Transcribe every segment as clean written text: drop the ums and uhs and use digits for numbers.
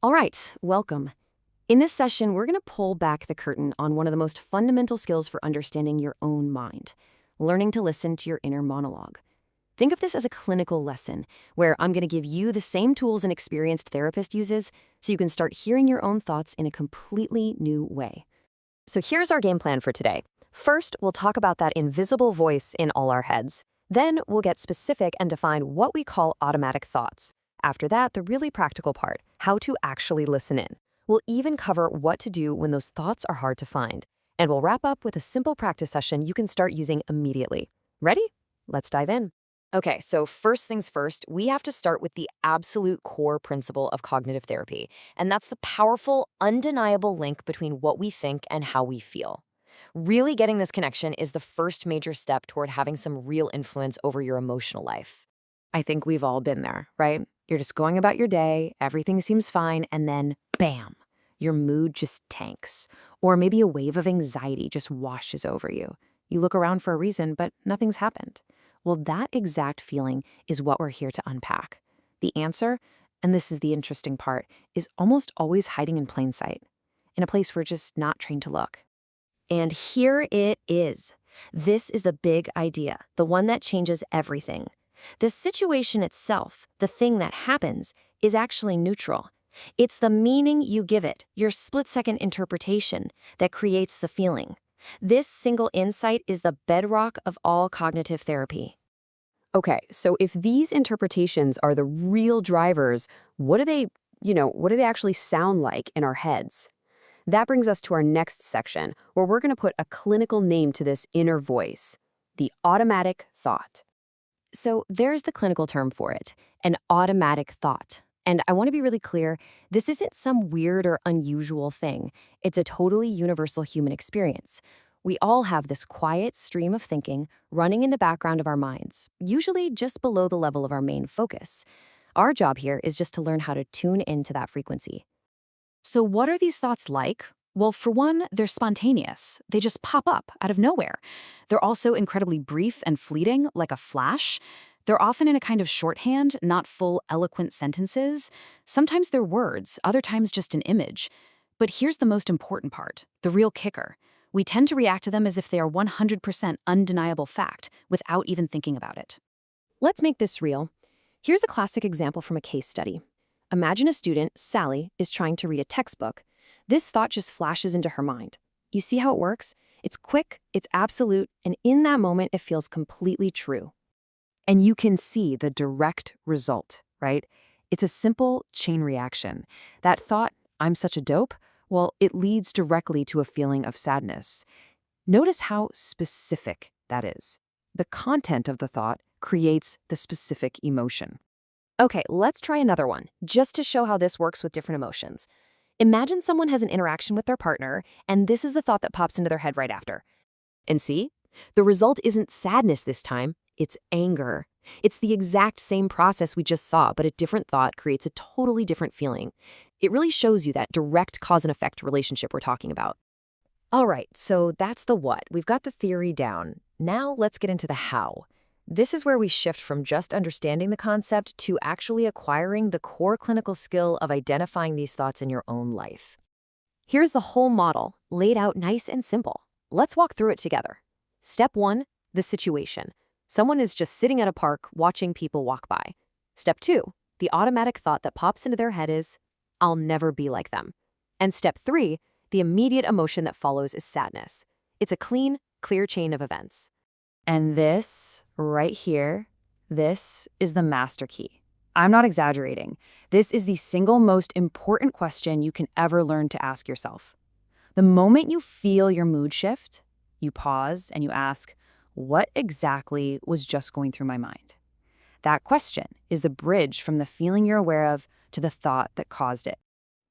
All right, welcome. In this session, we're going to pull back the curtain on one of the most fundamental skills for understanding your own mind, learning to listen to your inner monologue. Think of this as a clinical lesson where I'm going to give you the same tools an experienced therapist uses so you can start hearing your own thoughts in a completely new way. So here's our game plan for today. First, we'll talk about that invisible voice in all our heads. Then we'll get specific and define what we call automatic thoughts. After that, the really practical part, how to actually listen in. We'll even cover what to do when those thoughts are hard to find. And we'll wrap up with a simple practice session you can start using immediately. Ready? Let's dive in. Okay, so first things first, we have to start with the absolute core principle of cognitive therapy, and that's the powerful, undeniable link between what we think and how we feel. Really getting this connection is the first major step toward having some real influence over your emotional life. I think we've all been there, right? You're just going about your day, everything seems fine, and then, bam, your mood just tanks. Or maybe a wave of anxiety just washes over you. You look around for a reason, but nothing's happened. Well, that exact feeling is what we're here to unpack. The answer, and this is the interesting part, is almost always hiding in plain sight, in a place we're just not trained to look. And here it is. This is the big idea, the one that changes everything. The situation itself, the thing that happens, is actually neutral. It's the meaning you give it, your split-second interpretation, that creates the feeling. This single insight is the bedrock of all cognitive therapy. Okay, so if these interpretations are the real drivers, what do they actually sound like in our heads? That brings us to our next section, where we're going to put a clinical name to this inner voice, the automatic thought. So there's the clinical term for it, an automatic thought. And I want to be really clear, this isn't some weird or unusual thing. It's a totally universal human experience. We all have this quiet stream of thinking running in the background of our minds, usually just below the level of our main focus. Our job here is just to learn how to tune into that frequency. So what are these thoughts like? Well, for one, they're spontaneous. They just pop up out of nowhere. They're also incredibly brief and fleeting, like a flash. They're often in a kind of shorthand, not full, eloquent sentences. Sometimes they're words, other times just an image. But here's the most important part, the real kicker. We tend to react to them as if they are 100% undeniable fact, without even thinking about it. Let's make this real. Here's a classic example from a case study. Imagine a student, Sally, is trying to read a textbook. This thought just flashes into her mind. You see how it works? It's quick, it's absolute, and in that moment, it feels completely true. And you can see the direct result, right? It's a simple chain reaction. That thought, I'm such a dope, well, it leads directly to a feeling of sadness. Notice how specific that is. The content of the thought creates the specific emotion. Okay, let's try another one, just to show how this works with different emotions. Imagine someone has an interaction with their partner, and this is the thought that pops into their head right after. And see? The result isn't sadness this time, it's anger. It's the exact same process we just saw, but a different thought creates a totally different feeling. It really shows you that direct cause and effect relationship we're talking about. All right, so that's the what. We've got the theory down. Now let's get into the how. This is where we shift from just understanding the concept to actually acquiring the core clinical skill of identifying these thoughts in your own life. Here's the whole model, laid out nice and simple. Let's walk through it together. Step 1, the situation. Someone is just sitting at a park watching people walk by. Step 2, the automatic thought that pops into their head is, I'll never be like them. And step 3, the immediate emotion that follows is sadness. It's a clean, clear chain of events. And this, right here, this is the master key. I'm not exaggerating. This is the single most important question you can ever learn to ask yourself. The moment you feel your mood shift, you pause and you ask, what exactly was just going through my mind? That question is the bridge from the feeling you're aware of to the thought that caused it.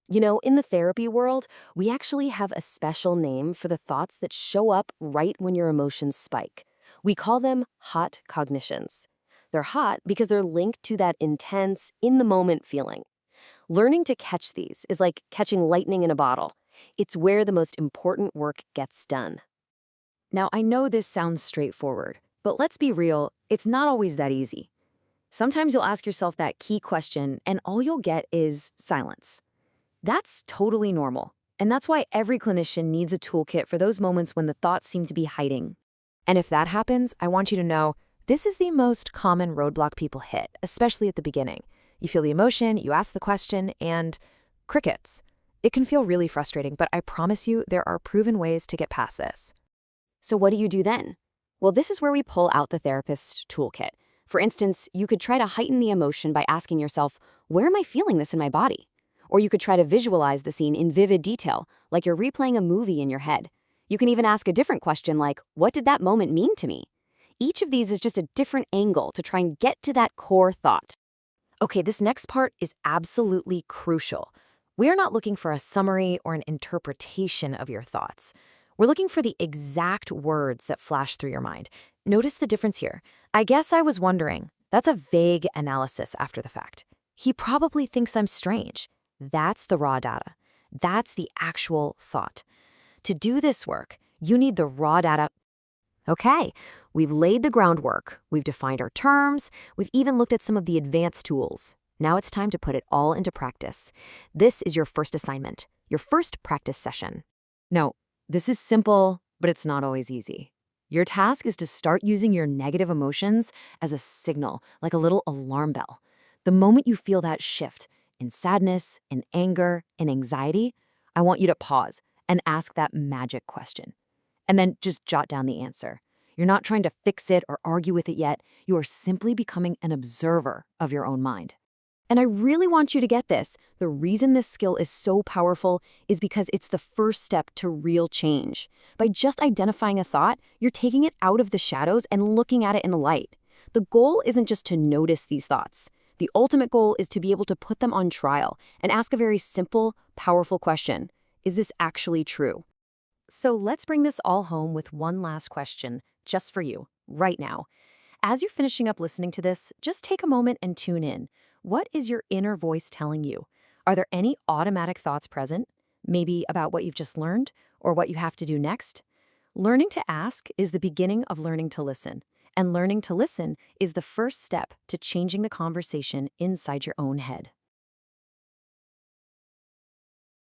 You know, in the therapy world, we actually have a special name for the thoughts that show up right when your emotions spike. We call them hot cognitions. They're hot because they're linked to that intense, in-the-moment feeling. Learning to catch these is like catching lightning in a bottle. It's where the most important work gets done. Now, I know this sounds straightforward, but let's be real, it's not always that easy. Sometimes you'll ask yourself that key question, and all you'll get is silence. That's totally normal. And that's why every clinician needs a toolkit for those moments when the thoughts seem to be hiding. And if that happens, I want you to know this is the most common roadblock people hit, especially at the beginning. You feel the emotion, you ask the question, and crickets. It can feel really frustrating, but I promise you there are proven ways to get past this. So what do you do then? Well, this is where we pull out the therapist toolkit. For instance, you could try to heighten the emotion by asking yourself, where am I feeling this in my body? Or you could try to visualize the scene in vivid detail, like you're replaying a movie in your head. You can even ask a different question like, what did that moment mean to me? Each of these is just a different angle to try and get to that core thought. Okay, this next part is absolutely crucial. We are not looking for a summary or an interpretation of your thoughts. We're looking for the exact words that flash through your mind. Notice the difference here. I guess I was wondering. That's a vague analysis after the fact. He probably thinks I'm strange. That's the raw data. That's the actual thought. To do this work, you need the raw data. Okay, we've laid the groundwork. We've defined our terms. We've even looked at some of the advanced tools. Now it's time to put it all into practice. This is your first assignment, your first practice session. No, this is simple, but it's not always easy. Your task is to start using your negative emotions as a signal, like a little alarm bell. The moment you feel that shift in sadness, in anger, in anxiety, I want you to pause and ask that magic question. And then just jot down the answer. You're not trying to fix it or argue with it yet. You are simply becoming an observer of your own mind. And I really want you to get this. The reason this skill is so powerful is because it's the first step to real change. By just identifying a thought, you're taking it out of the shadows and looking at it in the light. The goal isn't just to notice these thoughts. The ultimate goal is to be able to put them on trial and ask a very simple, powerful question. Is this actually true? So let's bring this all home with one last question, just for you, right now. As you're finishing up listening to this, just take a moment and tune in. What is your inner voice telling you? Are there any automatic thoughts present? Maybe about what you've just learned or what you have to do next? Learning to ask is the beginning of learning to listen. And learning to listen is the first step to changing the conversation inside your own head.